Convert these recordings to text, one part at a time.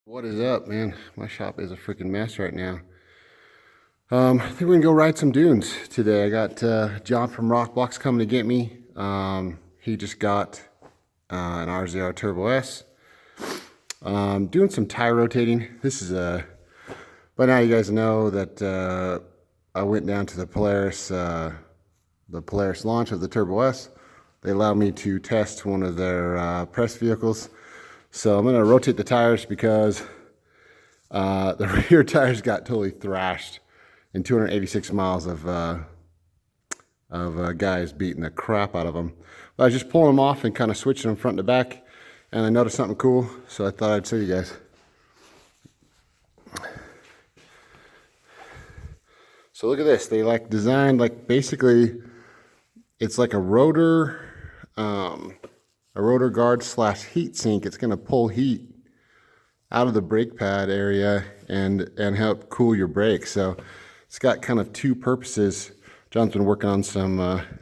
What is up, man? My shop is a freaking mess right now. I think we're gonna go ride some dunes today. I got John from Rockblocks coming to get me. He just got an RZR Turbo S. Doing some tire rotating. This is by now you guys know that I went down to the Polaris launch of the Turbo S. They allowed me to test one of their press vehicles. So I'm gonna rotate the tires because the rear tires got totally thrashed in 286 miles of guys beating the crap out of them. But I was just pulling them off and kind of switching them front to back, and I noticed something cool, so I thought I'd show you guys. So look at this. They like designed like basically it's like a rotor guard slash heat sink. It's going to pull heat out of the brake pad area and help cool your brakes. So it's got kind of two purposes. John's been working on some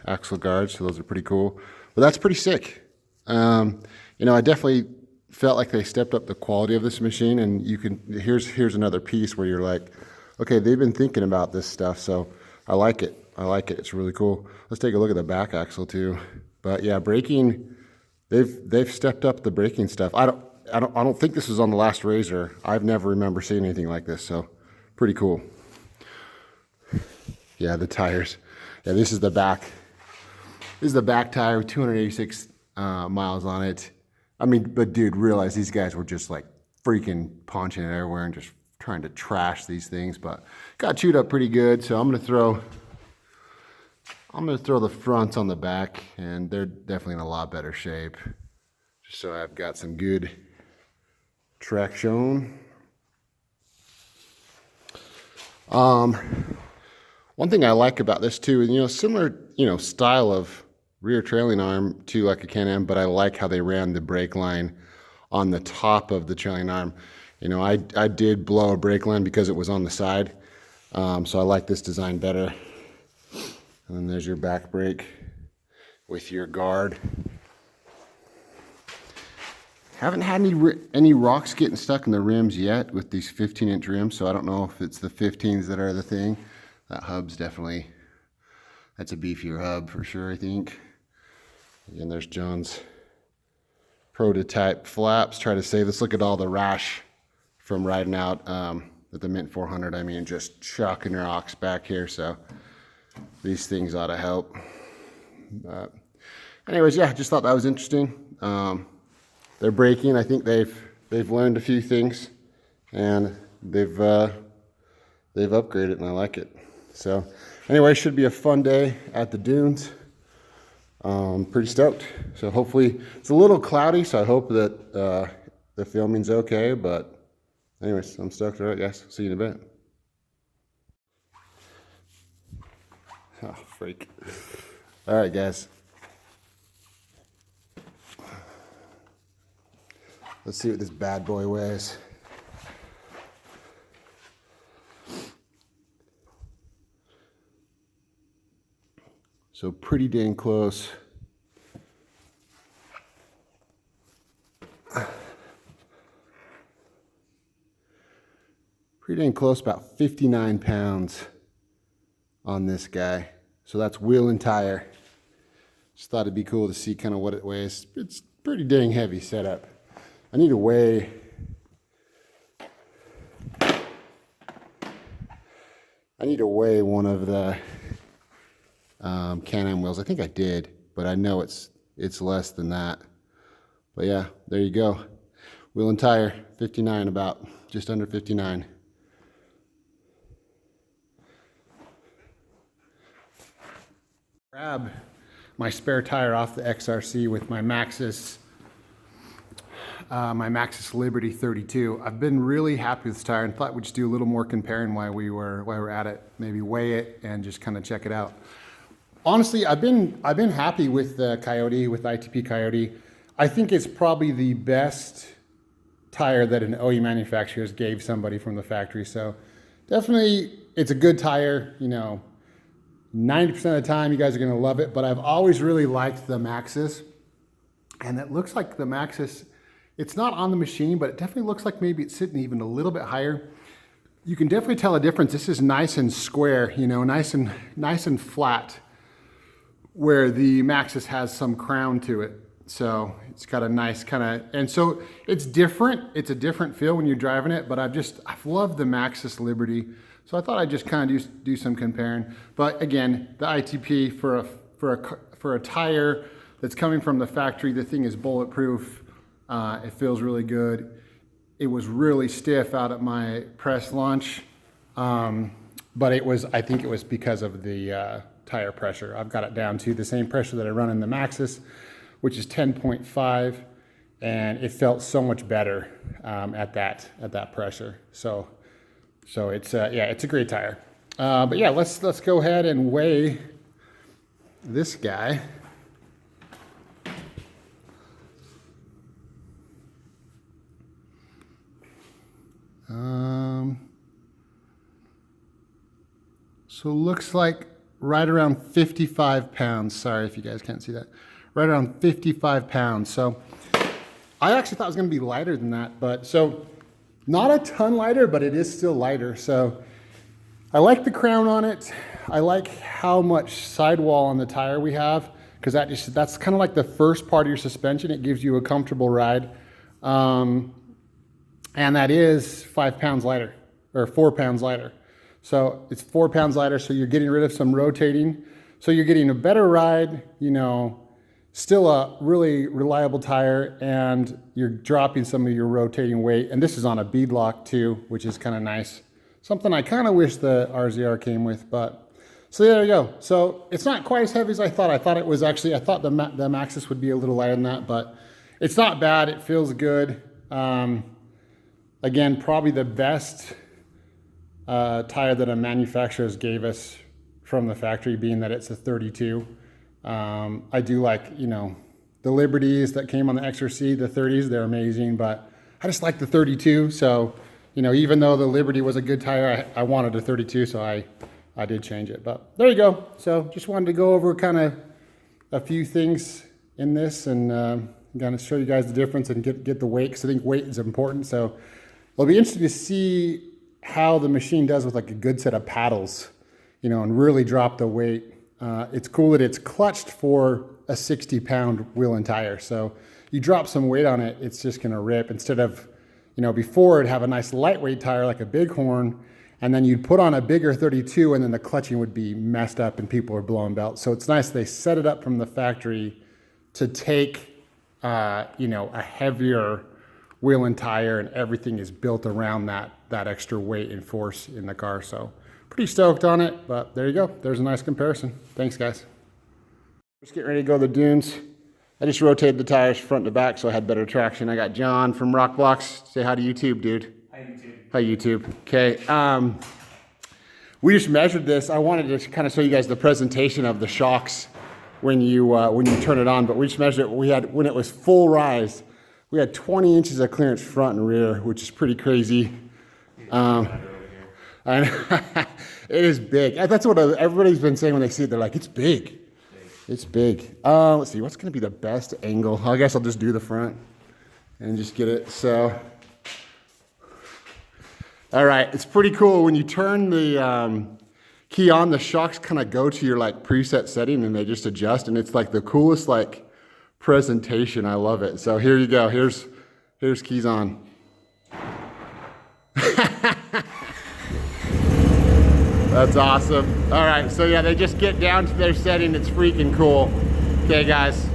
axle guards, so those are pretty cool. But that's pretty sick. You know, I definitely felt like they stepped up the quality of this machine, and you can here's another piece where you're like, okay, they've been thinking about this stuff, so I like it. I like it. It's really cool. Let's take a look at the back axle too. But yeah, braking. They've stepped up the braking stuff. I don't think this was on the last Rzr. I've never remember seeing anything like this, so pretty cool. Yeah, the tires. Yeah, this is the back. This is the back tire with 286 miles on it. I mean, but dude, realize these guys were just like freaking punching it everywhere and just trying to trash these things, but got chewed up pretty good. So I'm gonna throw the fronts on the back, and they're definitely in a lot better shape. Just so I've got some good traction. One thing I like about this too, and similar, style of rear trailing arm to like a Can-Am, but I like how they ran the brake line on the top of the trailing arm. I did blow a brake line because it was on the side, so I like this design better. And then there's your back brake with your guard. Haven't had any rocks getting stuck in the rims yet with these 15-inch rims, so I don't know if it's the 15s that are the thing. That hub's definitely, that's a beefier hub for sure, I think. Again, there's John's prototype flaps. Try to save this. Look at all the rash from riding out with the Mint 400. I mean, just chucking rocks back here, so these things ought to help. But anyways, yeah, just thought that was interesting. They're braking. I think they've learned a few things, and they've upgraded, and I like it. So anyway, should be a fun day at the dunes. Pretty stoked. So hopefully it's a little cloudy, so I hope that the filming's okay. But anyways, I'm stoked. All right, guys. See you in a bit. Oh, freak. All right, guys. Let's see what this bad boy weighs. So pretty dang close. Pretty dang close, about 59 pounds on this guy. So that's wheel and tire. Just thought it'd be cool to see kind of what it weighs. It's pretty dang heavy setup. I need to weigh one of the Can-Am wheels. I think I did, but I know it's less than that. But yeah, there you go. Wheel and tire, 59, about just under 59. Grab my spare tire off the XRC with my Maxxis Liberty 32. I've been really happy with this tire and thought we'd just do a little more comparing while we're at it. Maybe weigh it and just kind of check it out. Honestly, I've been happy with the Coyote, with ITP Coyote. I think it's probably the best tire that an OE manufacturer gave somebody from the factory. So definitely, it's a good tire. 90% of the time, you guys are going to love it. But I've always really liked the Maxxis, and it looks like the Maxxis It's not on the machine, but it definitely looks like maybe it's sitting even a little bit higher. You can definitely tell a difference. This is nice and square, you know, nice and flat, where the Maxxis has some crown to it. So it's got a nice kind of, and so it's different. It's a different feel when you're driving it, but I've loved the Maxxis Liberty. So I thought I'd just kind of do some comparing. But again, the ITP for a tire that's coming from the factory, the thing is bulletproof. It feels really good. It was really stiff out at my press launch, but I think it was because of the tire pressure. I've got it down to the same pressure that I run in the Maxxis, which is 10.5, and it felt so much better at that pressure. So it's yeah, it's a great tire. But yeah, let's go ahead and weigh this guy. So looks like right around 55 pounds. Sorry if you guys can't see that. Right around 55 pounds. So I actually thought it was going to be lighter than that, but so not a ton lighter, but it is still lighter. So I like the crown on it. I like how much sidewall on the tire we have, because that's kind of like the first part of your suspension. It gives you a comfortable ride. And that is 5 pounds lighter, or 4 pounds lighter. So it's 4 pounds lighter, so you're getting rid of some rotating. So you're getting a better ride, you know, still a really reliable tire, and you're dropping some of your rotating weight. And this is on a beadlock too, which is kind of nice. Something I kind of wish the RZR came with, but so there you go. So it's not quite as heavy as I thought. I thought the Maxxis would be a little lighter than that, but it's not bad. It feels good. Again, probably the best tire that a manufacturer gave us from the factory, being that it's a 32. I do like, you know, the Liberties that came on the XRC, the 30s, they're amazing, but I just like the 32. So, you know, even though the Liberty was a good tire, I wanted a 32, so I did change it. But there you go. So just wanted to go over kind of a few things in this, and kind of show you guys the difference and get the weight, because I think weight is important. So it'll be interesting to see how the machine does with like a good set of paddles, you know, and really drop the weight. It's cool that it's clutched for a 60-pound wheel and tire. So you drop some weight on it, it's just going to rip. Instead of, you know, before it'd have a nice lightweight tire like a Bighorn, and then you'd put on a bigger 32, and then the clutching would be messed up and people are blowing belts. So it's nice they set it up from the factory to take, you know, a heavier wheel and tire, and everything is built around that extra weight and force in the car. So pretty stoked on it, but there you go. There's a nice comparison. Thanks, guys. Just getting ready to go to the dunes. I just rotated the tires front to back so I had better traction. I got John from Rock Blocks. Say hi to YouTube, dude. Hi, YouTube. Hi, YouTube. Okay. We just measured this. I wanted to kind of show you guys the presentation of the shocks when you turn it on, but we just measured it. When it was full rise, we had 20 inches of clearance front and rear, which is pretty crazy. I know. It is big. That's what everybody's been saying when they see it. They're like, it's big. It's big. Let's see, what's going to be the best angle? I guess I'll just do the front and just get it. So, all right, it's pretty cool. When you turn the key on, the shocks kind of go to your like preset setting, and they just adjust, and it's like the coolest like presentation. I love it. So here you go. Here's keys on. That's awesome. All right, so yeah, they just get down to their setting. It's freaking cool. Okay, guys.